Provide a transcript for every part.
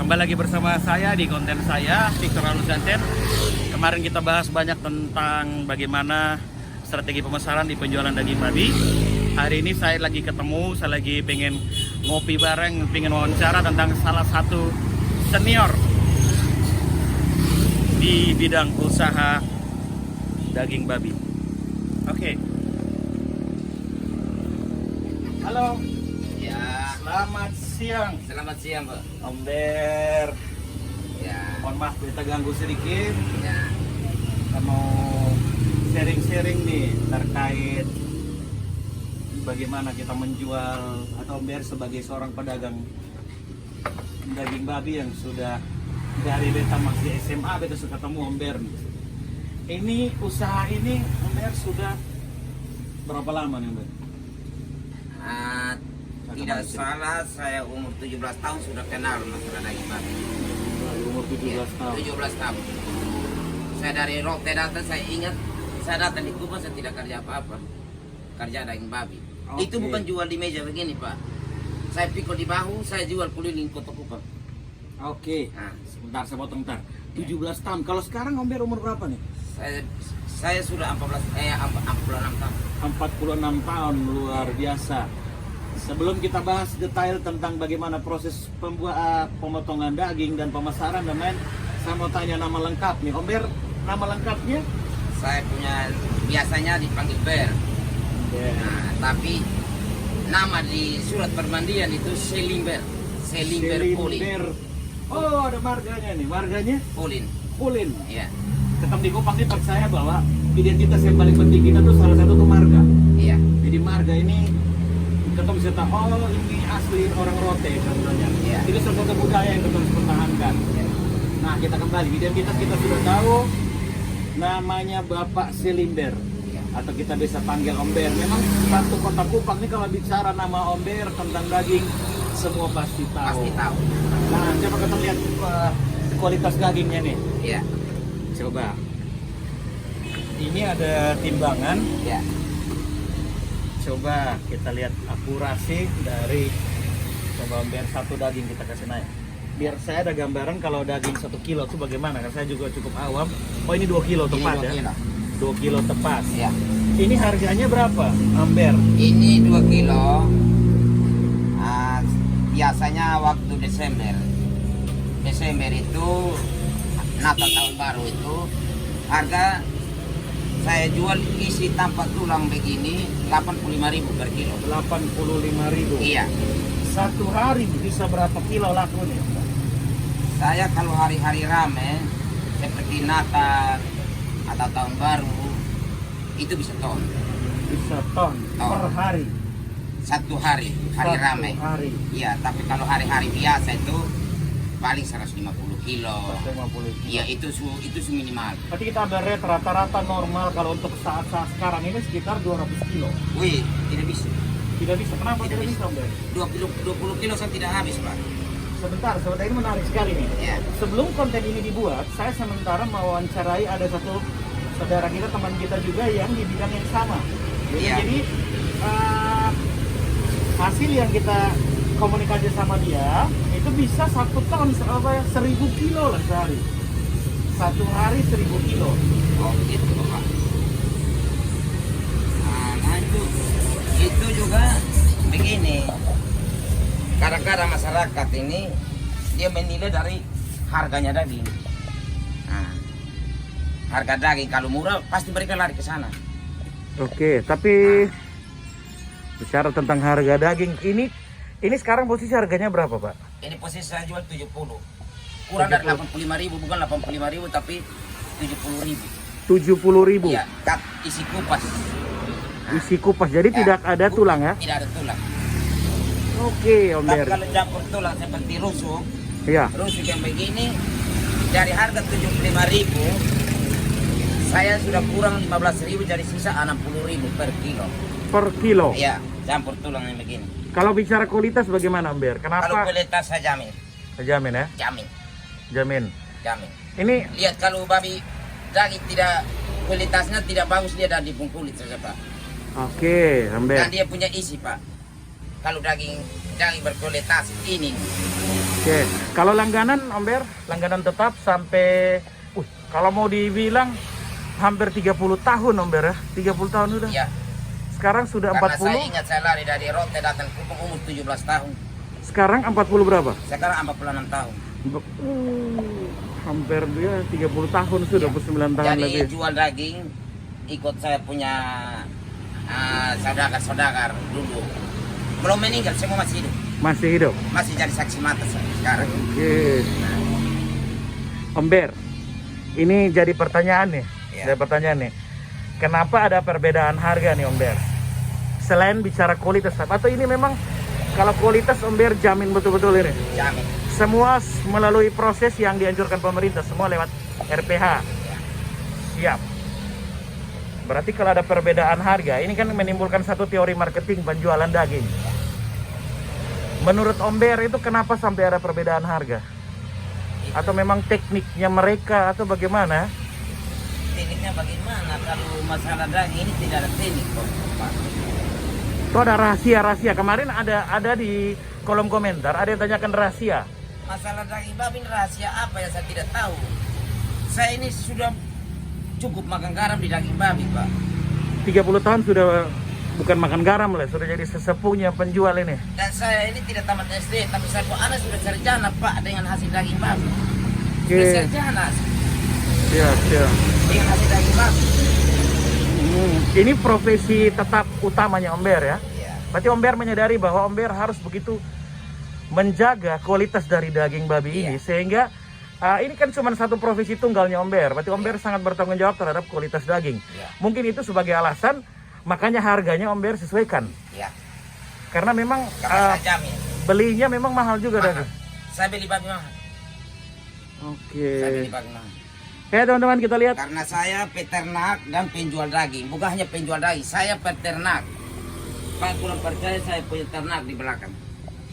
Kembali lagi bersama saya di konten saya, Victor Alusanten. Kemarin kita bahas banyak tentang bagaimana strategi pemasaran di penjualan daging babi. Hari ini saya lagi ketemu, saya lagi pengen ngopi bareng, pengen wawancara tentang salah satu senior di bidang usaha daging babi. Oke. Halo. Ya, Selamat siang. selamat siang, Pak. Om Ber. Ya, Mohon maaf kita ganggu sedikit. ya, Kita mau sharing-sharing nih terkait bagaimana kita menjual, atau Om Ber sebagai seorang pedagang daging babi yang sudah dari beta masih SMA beta suka ketemu Om Ber nih. Ini usaha ini Om Ber sudah berapa lama nih Om Ber? Ah, tidak salah, saya umur 17 tahun sudah kenal masalah daging babi. Umur 17 tahun. 17 tahun. Saya dari Rote datang, saya ingat, saya datang di Kuba, saya tidak kerja apa-apa. Kerja daging babi. Oke. Itu bukan jual di meja begini, Pak. Saya pikul di bahu, saya jual keliling kota Kupang. Oke. Nah, Sebentar, saya potong ntar. 17 tahun. Kalau sekarang Om Ber umur berapa nih? saya sudah 46 tahun. 46 tahun, luar biasa. Sebelum kita bahas detail tentang bagaimana proses pemotongan daging dan pemasaran dan lain, saya mau tanya nama lengkap nih. Om Ber, nama lengkapnya? Saya punya, biasanya dipanggil Ber. Nah, tapi nama di surat permandian itu Selimber. Selimber Polin. Ber. Oh, ada marganya nih. Marganya Polin. Polin. Iya. Tetap di Kupang ini percaya bahwa identitas yang paling penting kita tuh salah satu tuh marga. Iya. Jadi marga ini kita bisa tahu, oh ini asli orang Rote contohnya. Iya. Ini salah satu budaya yang kita harus pertahankan. Iya. Nah, kita kembali, identitas kita sudah tahu, namanya Bapak Selimber, Iya. atau kita bisa panggil Om Ber. Memang satu kota Kupang ini kalau bicara nama Om Ber tentang daging, semua pasti tahu. Pasti tahu. Nah, coba kita lihat kualitas dagingnya nih. Iya. Coba. Ini ada timbangan. Iya. Coba kita lihat akurasi dari, coba Om Ber, satu daging kita kasih naik. Biar saya ada gambaran kalau daging 1 kilo itu bagaimana, karena saya juga cukup awam. Oh, ini 2 kilo tepat Ini 2 ya? kilo. 2 kilo tepat. Iya. Ini harganya berapa, Om Ber? Ini 2 kilo. Biasanya waktu Desember itu Natal tahun baru itu harga saya jual isi tanpa tulang begini 85.000 per kilo. 85.000. Iya. Satu hari bisa berapa kilo lakunya? Saya kalau hari-hari rame seperti Natal atau tahun baru itu bisa ton. Bisa ton per hari. Satu hari Satu rame. hari. Iya, tapi kalau hari-hari biasa itu paling 150 kilo. 150 kilo. Iya, itu minimal. Berarti kita ada rate rata-rata normal kalau untuk saat-saat sekarang ini sekitar 200 kilo. Wih, tidak bisa. Tidak bisa. Kenapa Tidak tidak bisa, bisa. Om Ber? 20 kilo saya tidak habis, Pak. Sebentar, ini menarik sekali nih. Ya. Sebelum konten ini dibuat, saya sementara mewawancarai ada satu saudara kita, teman kita juga yang di bidang yang sama. Iya. Jadi hasil yang kita komunikasi sama dia itu bisa 1 ton, 1000 kilo lah sehari. Satu hari 1000 kilo. Oh, gitu, Pak. Nah, itu juga begini. Kadang-kadang masyarakat ini dia menilai dari harganya daging. Nah, harga daging kalau murah pasti mereka lari ke sana. Oke, tapi bicara tentang harga daging ini sekarang posisi harganya berapa, Pak? Ini posisi saya jual 70. Kurang dari 85.000, bukan 85.000 tapi 70.000. 70.000. Iya, cut isi kupas. Isi kupas, jadi Ya, tidak ada tulang ya? Tidak ada tulang. Oke, Om Tapi Ber. kalau campur tulang seperti rusuk, Iya. rusuk yang begini dari harga 75.000 saya sudah kurang 15.000 jadi sisa 60.000 per kilo. Per kilo. Iya, campur tulang yang begini. Kalau bicara kualitas bagaimana, Om Ber? Kalau Kenapa? kualitas saya jamin, Jamin ya? jamin, Jamin. jamin. Ini Lihat kalau babi daging tidak kualitasnya tidak bagus dia dari pun kulit saja, Pak. oke, Om Ber. Dan dia punya isi, Pak. Kalau daging berkualitas ini Oke, kalau langganan Om Ber, langganan tetap sampai kalau mau dibilang hampir 30 tahun Om Ber ya. 30 tahun udah. Iya. Sekarang sudah Karena 40. saya ingat saya lari dari Rote datang ke Kupang umur 17 tahun. Sekarang 40 berapa? Sekarang 46 tahun. Hampir dia 30 tahun sudah, 29 tahun Jadi lebih. jual daging ikut saya punya saudara-saudara dulu. Belum meninggal, semua masih hidup. Masih hidup. Masih jadi saksi mata saya sekarang. Oke. Om Ber, ini jadi pertanyaan nih. Iya. Jadi pertanyaan nih. Kenapa ada perbedaan harga nih Om Ber? Selain bicara kualitas, atau ini memang kalau kualitas Om Ber jamin betul-betul ini? Jamin. Semua melalui proses yang dianjurkan pemerintah, semua lewat RPH. Ya. Siap. Berarti kalau ada perbedaan harga, ini kan menimbulkan satu teori marketing penjualan daging. Menurut Om Ber itu kenapa sampai ada perbedaan harga? Atau memang tekniknya mereka atau bagaimana? Tekniknya bagaimana? Kalau masalah daging ini tidak ada teknik kok, Pak. Itu ada rahasia-rahasia. Kemarin ada di kolom komentar, ada yang tanyakan rahasia. Masalah daging babi ini rahasia apa yang saya tidak tahu. Saya ini sudah cukup makan garam di daging babi, Pak. 30 tahun sudah bukan makan garam lah, sudah jadi sesepuhnya penjual ini. Dan saya ini tidak tamat SD, tapi saya anak sudah sarjana, Pak, dengan hasil daging babi. Oke. Sudah sarjana Siap. dengan hasil daging babi. Ini profesi tetap utamanya Om Ber ya. Iya. Berarti Om Ber menyadari bahwa Om Ber harus begitu menjaga kualitas dari daging babi ini, Iya. sehingga ini kan cuma satu profesi tunggalnya Om Ber. Berarti Om Ber sangat bertanggung jawab terhadap kualitas daging. Iya. Mungkin itu sebagai alasan, makanya harganya Om Ber sesuaikan. Iya. Karena memang Karena saya jamin. belinya memang mahal juga Mahal. daging. Saya beli babi mahal. Oke. Saya beli babi mahal. Ya teman-teman, kita lihat. Karena saya peternak dan penjual daging. Bukan hanya penjual daging, saya peternak. Pak kurang percaya, saya punya ternak di belakang.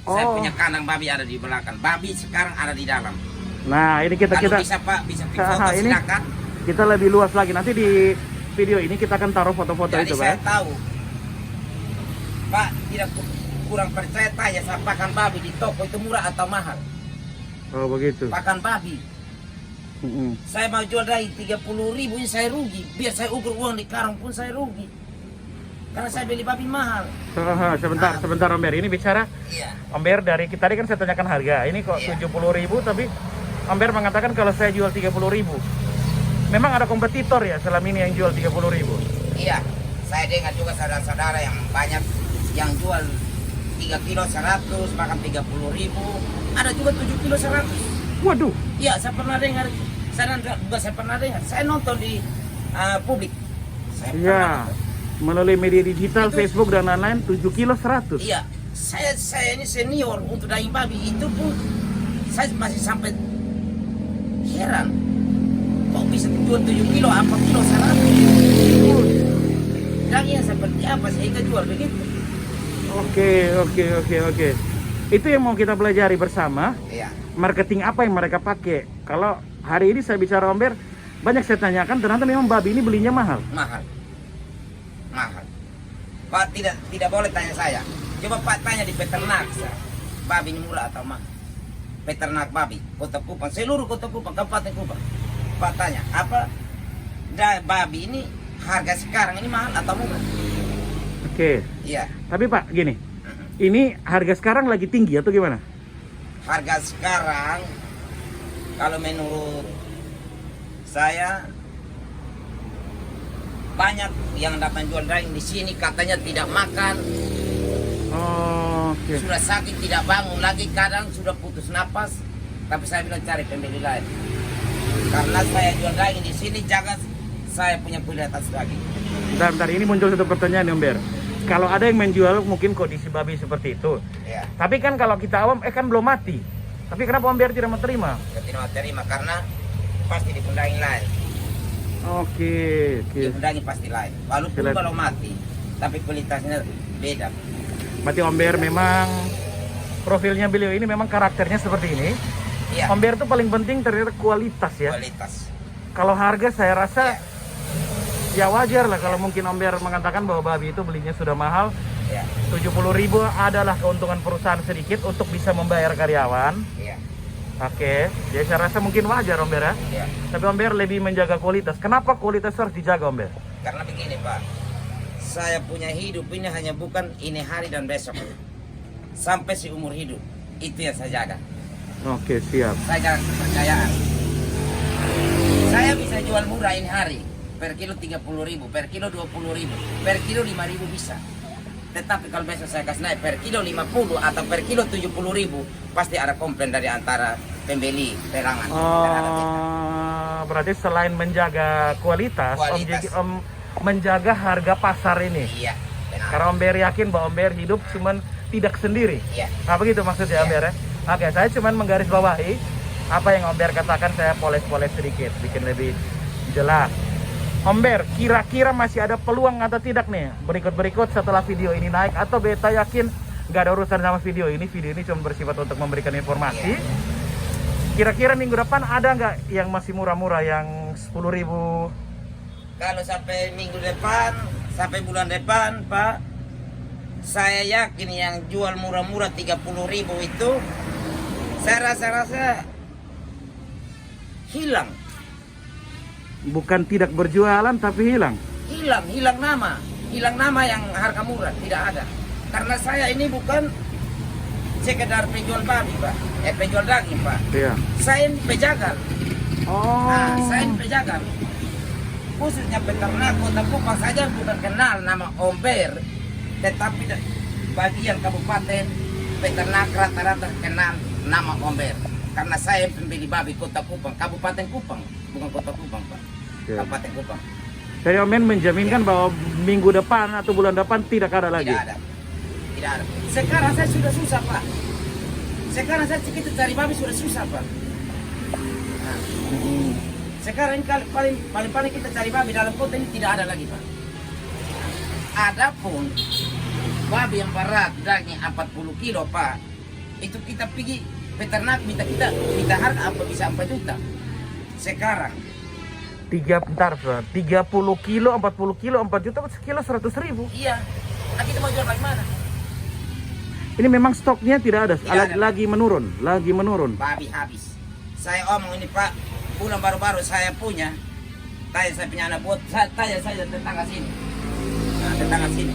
Saya Oh. punya kandang babi ada di belakang. Babi sekarang ada di dalam. Nah, ini kita Kalau bisa Pak, bisa foto ini silakan. kita lebih luas lagi. Nanti di video ini kita akan taruh foto-foto Jadi itu, saya Pak. tahu. Pak tidak kurang percaya, tanya saya pakan babi di toko itu murah atau mahal? Oh, begitu. Pakan babi. Saya mau jual daging 30.000 ini saya rugi. Biar saya ukur uang di karung pun saya rugi. Karena saya beli babi mahal. Sebentar Om Ber, ini bicara Iya. Om Ber dari tadi kan saya tanyakan harga. Ini kok Iya. 70.000, tapi Om Ber mengatakan kalau saya jual 30.000. Memang ada kompetitor ya selama ini yang jual 30.000. Iya. Saya dengar juga saudara-saudara yang banyak yang jual 3 kilo 100, bahkan 30.000. Ada juga 7 kilo 100. Waduh. Iya, saya pernah dengar. Saya pernah dengar. Saya nonton di publik. Saya pernah Iya. nonton. Melalui media digital, Itu- Facebook dan lain-lain 7 kilo 100. Iya, saya ini senior untuk daging babi itu pun saya masih sampai heran. Kok bisa jual 7 kilo, apa kilo 100? Dagingnya seperti apa sehingga jual begitu? Oke. Itu yang mau kita pelajari bersama. Iya, Marketing apa yang mereka pakai. Kalau hari ini saya bicara Om Ber, banyak saya tanyakan, ternyata memang babi ini belinya mahal. mahal. Pak tidak boleh tanya saya. Coba Pak tanya di peternak. Babi ini murah atau mahal? Peternak babi, Kota Kupang, seluruh Kota Kupang, Kabupaten Kupang. Pak tanya, apa babi ini harga sekarang ini mahal atau murah? Oke. Iya. Tapi Pak, gini. Ini harga sekarang lagi tinggi atau gimana? Harga sekarang kalau menurut saya banyak yang datang jual daging di sini katanya tidak makan, Oke. sudah sakit tidak bangun lagi, kadang sudah putus napas. Tapi saya bilang cari pembeli lain. Karena saya jual daging di sini jaga saya punya kualitas daging. Bentar, ini muncul satu pertanyaan nih Om Ber. Kalau ada yang menjual mungkin kondisi babi seperti itu. Ya, Tapi kan kalau kita awam, kan belum mati. Tapi kenapa Om Ber tidak mau terima? saya tidak terima karena pasti di daging lain. Oke. Di daging pasti lain. Walaupun Jelas. kalau mati, tapi kualitasnya beda. Berarti Om Ber memang profilnya beliau ini memang karakternya seperti ini. Iya, Om Ber itu paling penting ternyata kualitas ya. kualitas. Kalau harga saya rasa Iya. ya wajar lah kalau mungkin Om Ber mengatakan bahwa babi itu belinya sudah mahal. Ya. 70.000 adalah keuntungan perusahaan sedikit untuk bisa membayar karyawan. Iya. Oke, jadi saya rasa mungkin wajar Om Ber ya. Iya. Tapi Om Ber lebih menjaga kualitas. Kenapa kualitas harus dijaga Om Ber? Karena begini Pak, saya punya hidup ini hanya bukan ini hari dan besok, sampai seumur hidup. Itu yang saya jaga. Oke, siap. Saya jaga kepercayaan. Saya bisa jual murah ini hari, per kilo 30.000, per kilo 20.000, per kilo 5.000 bisa. Tetapi kalau besok saya kasih naik per kilo 50 atau per kilo 70.000, pasti ada komplain dari antara pembeli perangan. Berarti selain menjaga kualitas. Om menjaga harga pasar ini. Iya, benar. Karena Om Ber yakin bahwa Om Ber hidup cuman tidak sendiri. Iya. Nah, begitu maksudnya Om Iya. Ber ya. Oke, saya cuman menggarisbawahi apa yang Om Ber katakan, saya poles-poles sedikit, bikin lebih jelas. Om Ber, kira-kira masih ada peluang atau tidak nih berikut-berikut setelah video ini naik, atau beta yakin nggak ada urusan sama video ini cuma bersifat untuk memberikan informasi. Kira-kira minggu depan ada nggak yang masih murah-murah, yang 10.000? Kalau sampai minggu depan, sampai bulan depan Pak, saya yakin yang jual murah-murah 30.000 itu, saya rasa hilang. Bukan tidak berjualan tapi hilang. Hilang nama yang harga murah, tidak ada. Karena saya ini bukan sekedar penjual babi Pak, penjual daging Pak. Iya. Saya ini pejagan. Oh. Nah, saya ini pejagan. Khususnya peternak Kota Kupang saja bukan kenal nama Om Ber, tetapi bagian kabupaten peternak rata-rata kenal nama Om Ber. Karena saya pembeli babi Kota Kupang, Kabupaten Kupang, bukan Kota Kupang Pak, Kabupaten Kupang. Jadi Om Men menjaminkan bahwa minggu depan atau bulan depan tidak ada lagi? Tidak ada. Sekarang saya sudah susah Pak. Sekarang saya kita cari babi sudah susah Pak. Nah, sekarang ini paling kita cari babi dalam kota ini tidak ada lagi Pak. Adapun babi yang berat daging 40 kilo Pak, itu kita pergi peternak minta harga apa bisa 4 juta. Sekarang 30 kilo, 40 kilo, 4 juta, sekilo 100.000. iya. Nah, kita mau jual bagaimana? Ini memang stoknya tidak ada, Tidak ada. lagi menurun. Babi habis. Saya omong ini Pak, bulan baru-baru saya punya. Saya punya anak buat, saya tetangga sini. Nah, tetangga sini.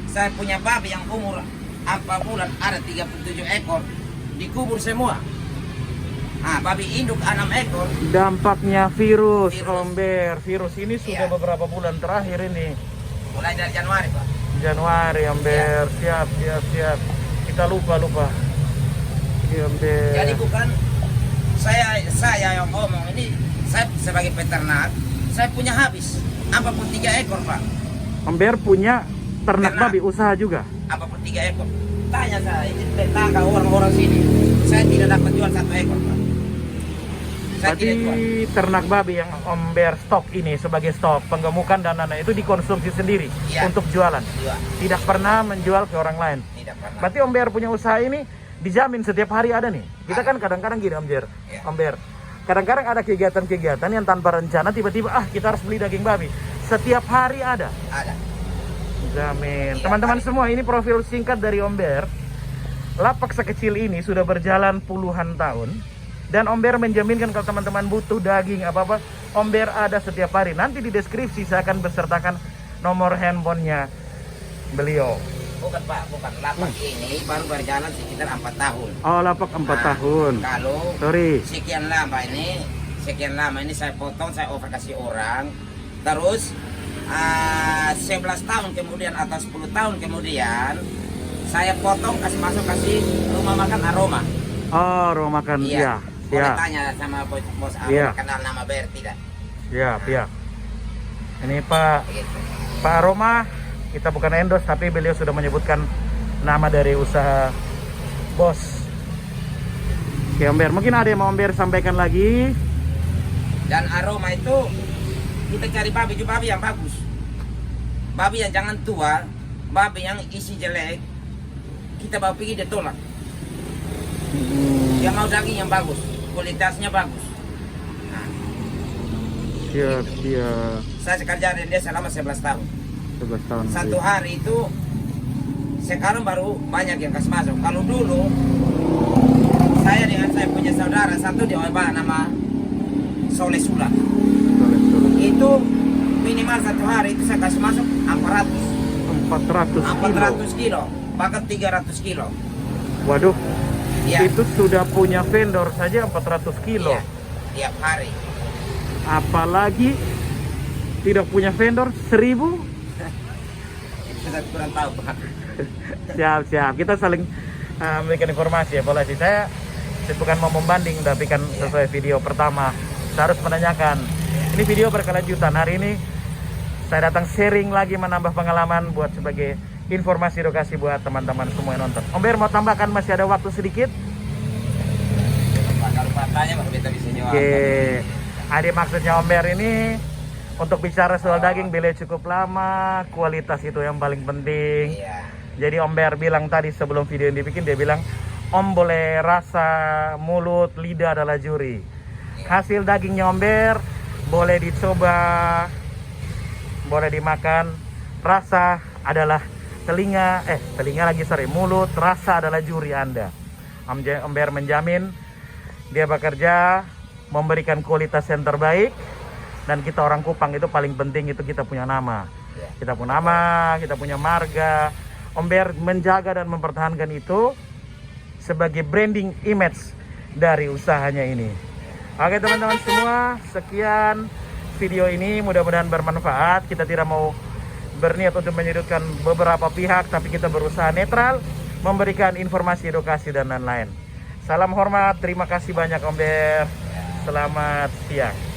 Saya punya babi yang umur 4 bulan, ada 37 ekor. Dikubur semua. Nah, babi induk 6 ekor. Dampaknya virus. Virus. Om Ber, virus ini sudah Iya. beberapa bulan terakhir ini. Mulai dari Januari Pak. Januari Om Ber, siap. Kita lupa. Iya, Om Ber. Jadi bukan saya yang ngomong ini, saya sebagai peternak, saya punya habis. Apapun 3 ekor Pak. Om Ber punya ternak Ternak. babi, usaha juga. Apapun 3 ekor. Tanya saya, ini tetangga orang-orang sini. Saya tidak dapat jual 1 ekor Pak. Saya Berarti tidak jual. ternak babi yang Om Ber stok ini sebagai stok penggemukan dan lain-lain itu dikonsumsi sendiri Iya. untuk jualan. Jual. Tidak pernah menjual ke orang lain. Tidak pernah. Berarti Om Ber punya usaha ini dijamin setiap hari ada nih. Kita kan kadang-kadang gini Om Ber. Iya. Om Ber. Kadang-kadang ada kegiatan-kegiatan yang tanpa rencana tiba-tiba kita harus beli daging babi. Setiap hari ada. Ada. Jamin. Iya, Teman-teman hari. semua, ini profil singkat dari Om Ber. Lapak sekecil ini sudah berjalan puluhan tahun. Dan Om Ber menjaminkan kalau teman-teman butuh daging apa-apa, Om Ber ada setiap hari. Nanti di deskripsi saya akan besertakan nomor handphonenya beliau. Bukan Pak, bukan. Lapak ini baru berjalan sekitar 4 tahun. Oh, lapak 4 tahun. Kalau Sorry. sekian lama ini saya potong, saya over kasih orang. Terus 11 tahun kemudian atau 10 tahun kemudian saya potong, kasih rumah makan Aroma. Oh, rumah makan. Iya. Boleh Ya. tanya sama bos Aroma, Iya. kenal nama Ber tidak? Ya. Ini Pak Begitu. Aroma, kita bukan endorse tapi beliau sudah menyebutkan nama dari usaha bos. Oke Om Ber, mungkin ada yang mau Om Ber sampaikan lagi? Dan Aroma itu kita cari babi yang bagus. Babi yang jangan tua, babi yang isi jelek, kita bawa pergi dia tolak. Dia mau daging yang bagus, kualitasnya bagus. Nah, Siap. saya kerja dengan dia selama 11 tahun. 11 tahun. Satu hari itu sekarang baru banyak yang kasih masuk. Kalau dulu saya dengan saya punya saudara satu dia nama Soleh Sula. Itu minimal satu hari itu saya kasih masuk 400 kilo, bahkan 300 kilo. Waduh, Ya, itu sudah punya vendor saja 400 kilo. iya, tiap hari. Apalagi tidak punya vendor 1000. Itu saya kurang tahu Pak. Siap. Kita saling memberikan informasi ya, Polisi. Saya bukan mau membanding, tapi kan sesuai video pertama. Saya harus menanyakan. Ini video berkelanjutan. Hari ini saya datang sharing lagi, menambah pengalaman buat sebagai informasi edukasi buat teman-teman semua yang nonton. Om Ber mau tambahkan, masih ada waktu sedikit. Kalau tanya baru kita bisa jawab. Oke. Ada maksudnya Om Ber ini untuk bicara soal daging beli cukup lama, kualitas itu yang paling penting. Iya. Jadi Om Ber bilang tadi sebelum video ini dibikin, dia bilang Om boleh rasa, mulut, lidah adalah juri. Hasil dagingnya Om Ber boleh dicoba, boleh dimakan. Rasa adalah mulut, rasa adalah juri Anda. Om Ber menjamin dia bekerja memberikan kualitas yang terbaik, dan kita orang Kupang itu paling penting itu kita punya nama. Kita punya nama, kita punya marga. Om Ber menjaga dan mempertahankan itu sebagai branding image dari usahanya ini. Oke teman-teman semua, sekian video ini, mudah-mudahan bermanfaat. Kita tidak mau berniat untuk menyudutkan beberapa pihak, tapi kita berusaha netral, memberikan informasi, edukasi, dan lain-lain. Salam hormat, terima kasih banyak Om Ber. Selamat siang.